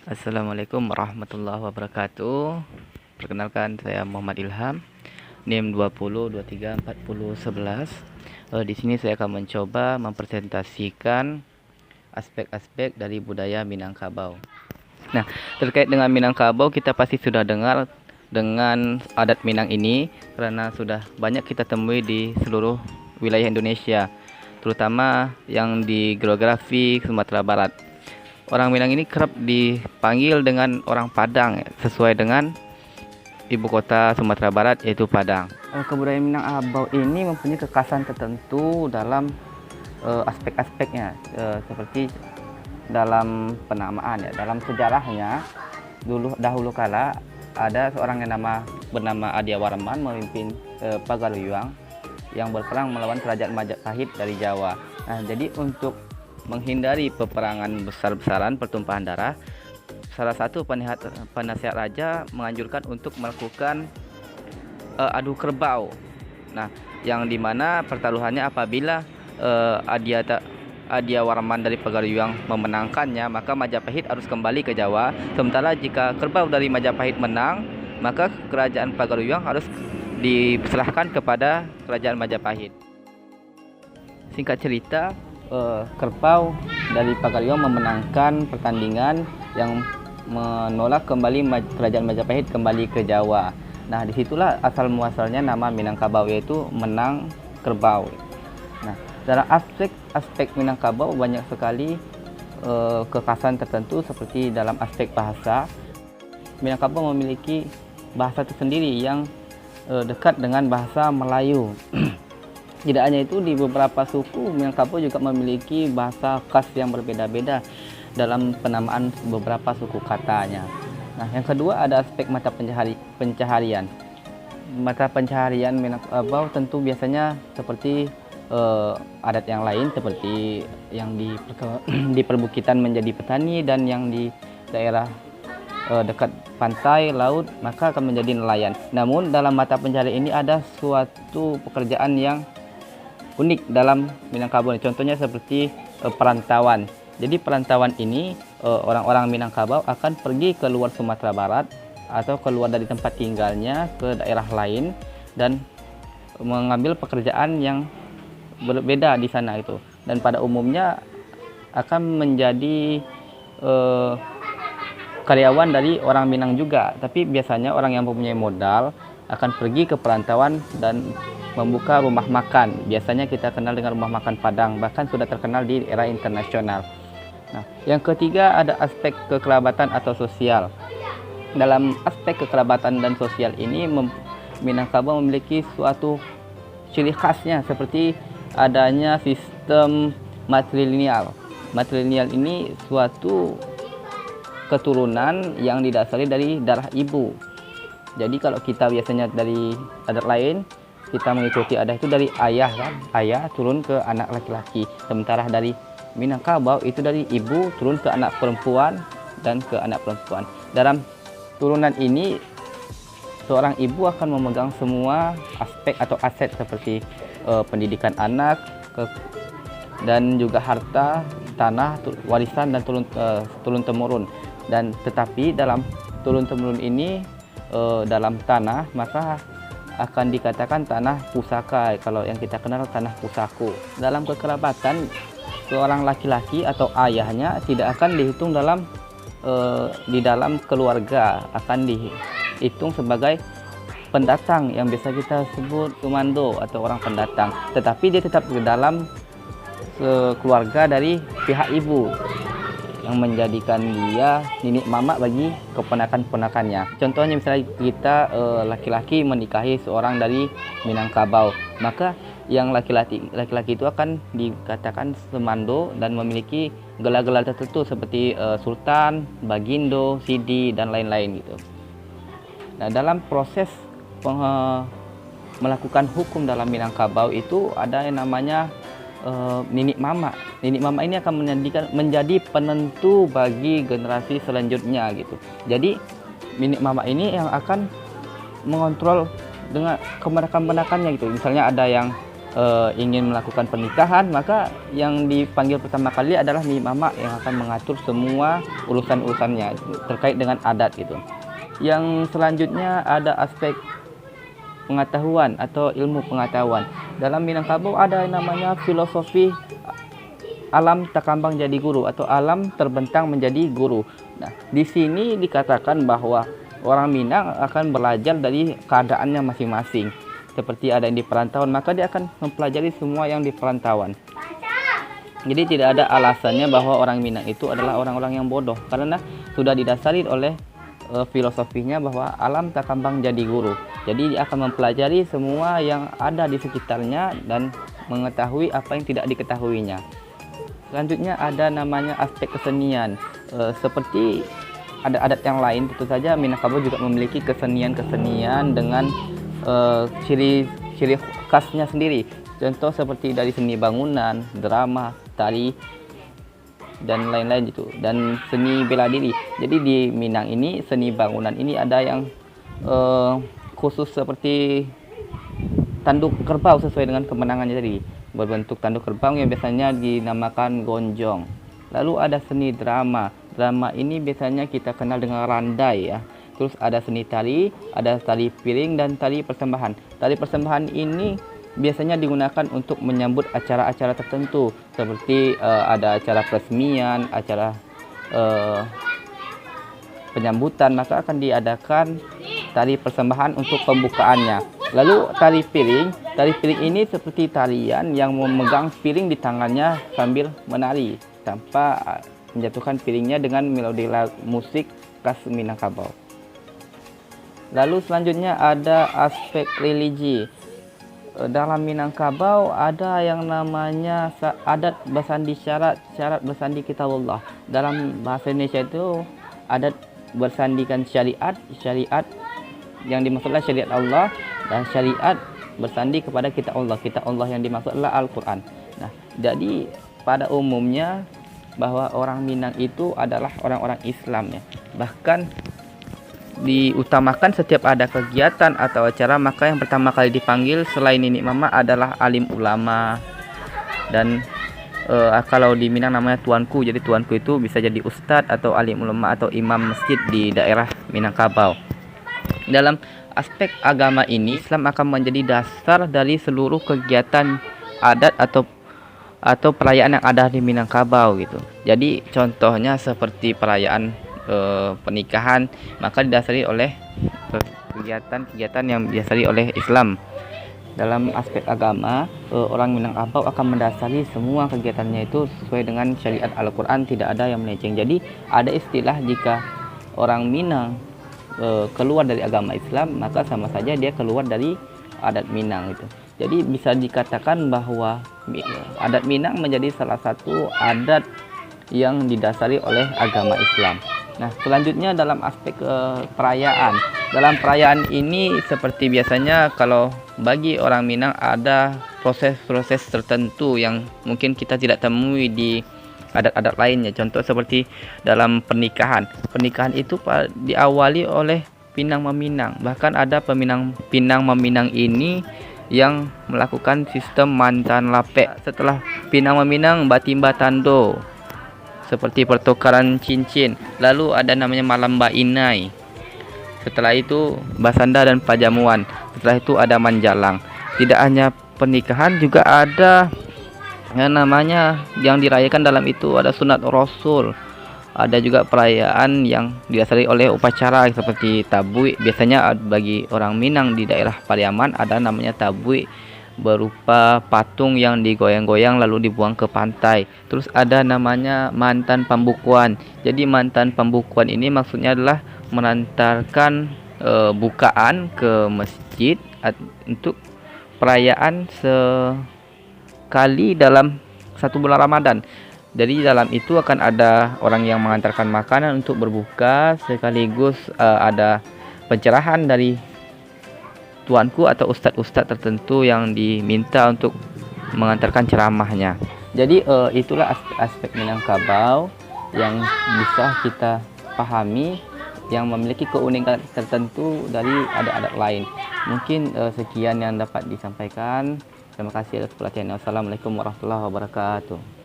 Assalamualaikum warahmatullahi wabarakatuh. Perkenalkan, saya Muhammad Ilham, NIM 20234011. Di sini saya akan mencoba mempresentasikan aspek-aspek dari budaya Minangkabau. Nah, terkait dengan Minangkabau, kita pasti sudah dengar dengan adat Minang ini karena sudah banyak kita temui di seluruh wilayah Indonesia, terutama yang di geografi Sumatera Barat. Orang Minang ini kerap dipanggil dengan orang Padang, sesuai dengan ibu kota Sumatera Barat, yaitu Padang. Kebudayaan Minangkabau ini mempunyai kekhasan tertentu dalam aspek-aspeknya, seperti dalam penamaan, ya, dalam sejarahnya. Dahulu kala ada seorang yang bernama Adiawarman memimpin Pagaruyuang yang berperang melawan kerajaan Majapahit dari Jawa. Nah, jadi untuk menghindari peperangan besar-besaran, pertumpahan darah, salah satu penasihat raja menganjurkan untuk melakukan adu kerbau. Nah, yang dimana pertaruhannya apabila Adiawarman dari Pagaruyuang memenangkannya, maka Majapahit harus kembali ke Jawa. Sementara jika kerbau dari Majapahit menang, maka kerajaan Pagaruyuang harus diserahkan kepada kerajaan Majapahit. Singkat cerita, kerbau dari Pagaruyuang memenangkan pertandingan yang menolak kembali kerajaan Majapahit kembali ke Jawa. Nah, disitulah asal muasalnya nama Minangkabau, yaitu menang kerbau. Nah, dalam aspek Minangkabau banyak sekali kekhasan tertentu, seperti dalam aspek bahasa. Minangkabau memiliki bahasa tersendiri yang dekat dengan bahasa Melayu. Tidak hanya itu, di beberapa suku Minangkabau juga memiliki bahasa khas yang berbeda-beda dalam penamaan beberapa suku katanya. Nah, yang kedua ada aspek mata pencaharian. Mata pencaharian Minangkabau tentu biasanya seperti adat yang lain, seperti yang di perbukitan menjadi petani, dan yang di daerah dekat pantai, laut, maka akan menjadi nelayan. Namun dalam mata pencaharian ini ada suatu pekerjaan yang unik dalam Minangkabau. Contohnya seperti perantauan. Jadi perantauan ini, orang-orang Minangkabau akan pergi ke luar Sumatera Barat atau keluar dari tempat tinggalnya ke daerah lain dan mengambil pekerjaan yang berbeda di sana itu. Dan pada umumnya akan menjadi karyawan dari orang Minang juga. Tapi biasanya orang yang mempunyai modal akan pergi ke perantauan dan membuka rumah makan. Biasanya kita kenal dengan rumah makan Padang, bahkan sudah terkenal di era internasional. Nah, yang ketiga ada aspek kekerabatan atau sosial. Dalam aspek kekerabatan dan sosial ini, Minangkabau memiliki suatu ciri khasnya, seperti adanya sistem matrilineal. Matrilineal ini suatu keturunan yang didasari dari darah ibu. Jadi kalau kita biasanya dari adat lain, kita mengikuti adat itu dari ayah, kan? Ayah turun ke anak laki-laki. Sementara dari Minangkabau itu dari ibu turun ke anak perempuan dan ke anak perempuan. Dalam turunan ini, seorang ibu akan memegang semua aspek atau aset seperti pendidikan anak, dan juga harta, tanah, warisan, dan turun-temurun. Dan tetapi dalam turun-temurun ini, dalam tanah, maka akan dikatakan tanah pusaka, kalau yang kita kenal tanah pusaku. Dalam kekerabatan, seorang laki-laki atau ayahnya tidak akan dihitung di dalam keluarga, akan dihitung sebagai pendatang yang biasa kita sebut komando atau orang pendatang. Tetapi dia tetap di dalam keluarga dari pihak ibu, yang menjadikan dia nenek mama bagi keponakan-ponakannya. Contohnya misalnya kita laki-laki menikahi seorang dari Minangkabau, maka yang laki-laki itu akan dikatakan semando dan memiliki gelar-gelar tertentu seperti sultan, bagindo, sidi, dan lain-lain gitu. Nah, dalam proses melakukan hukum dalam Minangkabau itu ada yang namanya Ninik Mama. Ninik Mama ini akan menjadi penentu bagi generasi selanjutnya gitu. Jadi Ninik Mama ini yang akan mengontrol dengan keponakan-ponakannya gitu. Misalnya ada yang ingin melakukan pernikahan, maka yang dipanggil pertama kali adalah Nyi Mama yang akan mengatur semua urusan-urusannya terkait dengan adat gitu. Yang selanjutnya ada aspek pengetahuan atau ilmu pengetahuan. Dalam Minangkabau ada yang namanya filosofi alam takambang jadi guru atau alam terbentang menjadi guru. Nah, di sini dikatakan bahwa orang Minang akan belajar dari keadaannya masing-masing. Seperti ada yang di perantauan, maka dia akan mempelajari semua yang di perantauan. Jadi tidak ada alasannya bahwa orang Minang itu adalah orang-orang yang bodoh, karena sudah didasari oleh filosofinya bahwa alam takambang jadi guru. Jadi dia akan mempelajari semua yang ada di sekitarnya dan mengetahui apa yang tidak diketahuinya. Selanjutnya ada namanya aspek kesenian. Seperti adat-adat yang lain, tentu saja Minangkabau juga memiliki kesenian-kesenian dengan ciri khasnya sendiri. Contoh seperti dari seni bangunan, drama, tari, dan lain-lain gitu. Dan seni bela diri. Jadi di Minang ini seni bangunan ini ada yang khusus seperti tanduk kerbau sesuai dengan kemenangannya tadi, berbentuk tanduk kerbau yang biasanya dinamakan gonjong. Lalu ada seni drama. Drama ini biasanya kita kenal dengan randai ya. Terus ada seni tari, ada tari piring dan tari persembahan. Tari persembahan ini biasanya digunakan untuk menyambut acara-acara tertentu, seperti ada acara peresmian, acara penyambutan, maka akan diadakan tari persembahan untuk pembukaannya. Lalu tari piring ini seperti tarian yang memegang piring di tangannya sambil menari tanpa menjatuhkan piringnya dengan melodi musik khas Minangkabau. Lalu selanjutnya ada aspek religi. Dalam Minangkabau ada yang namanya adat bersandi syarat bersandi kitabullah. Dalam bahasa Indonesia itu adat bersandikan syariat yang dimaksudlah syariat Allah, dan syariat bersandi kepada kitab Allah yang dimaksud adalah Al-Quran. Nah, jadi pada umumnya bahwa orang Minang itu adalah orang-orang Islam ya. Bahkan diutamakan setiap ada kegiatan atau acara, maka yang pertama kali dipanggil selain Nini Mama adalah alim ulama. Dan kalau di Minang namanya tuanku. Jadi tuanku itu bisa jadi ustadz atau alim ulama atau imam masjid di daerah Minangkabau. Dalam aspek agama ini, Islam akan menjadi dasar dari seluruh kegiatan adat atau perayaan yang ada di Minangkabau gitu. Jadi contohnya seperti perayaan pernikahan, maka didasari oleh kegiatan-kegiatan yang didasari oleh Islam. Dalam aspek agama, orang Minangkabau akan mendasari semua kegiatannya itu sesuai dengan syariat Al-Quran, tidak ada yang melenceng. Jadi ada istilah jika orang Minang keluar dari agama Islam, maka sama saja dia keluar dari adat Minang itu. Jadi bisa dikatakan bahwa adat Minang menjadi salah satu adat yang didasari oleh agama Islam. Nah, selanjutnya dalam aspek perayaan. Dalam perayaan ini seperti biasanya kalau bagi orang Minang ada proses-proses tertentu yang mungkin kita tidak temui di adat-adat lainnya. Contoh seperti dalam pernikahan. Pernikahan itu diawali oleh pinang meminang. Bahkan ada pinang meminang ini yang melakukan sistem mantan lapek. Setelah pinang meminang, batimba tando, seperti pertukaran cincin. Lalu ada namanya malam bainai. Setelah itu basanda dan pajamuan. Setelah itu ada manjalang. Tidak hanya pernikahan, juga ada yang namanya yang dirayakan dalam itu ada sunat rasul. Ada juga perayaan yang didasari oleh upacara seperti tabui. Biasanya bagi orang Minang di daerah Pariaman ada namanya tabui, berupa patung yang digoyang-goyang lalu dibuang ke pantai. Terus ada namanya mantan pembukuan. Jadi mantan pembukuan ini maksudnya adalah mengantarkan bukaan ke masjid untuk perayaan sekali dalam satu bulan Ramadan. Jadi dalam itu akan ada orang yang mengantarkan makanan untuk berbuka, sekaligus ada pencerahan dari tuanku atau ustadz-ustadz tertentu yang diminta untuk mengantarkan ceramahnya. Jadi itulah aspek Minangkabau yang bisa kita pahami, yang memiliki keunikan tertentu dari adat-adat lain. Mungkin sekian yang dapat disampaikan. Terima kasih atas perhatiannya. Wassalamualaikum warahmatullahi wabarakatuh.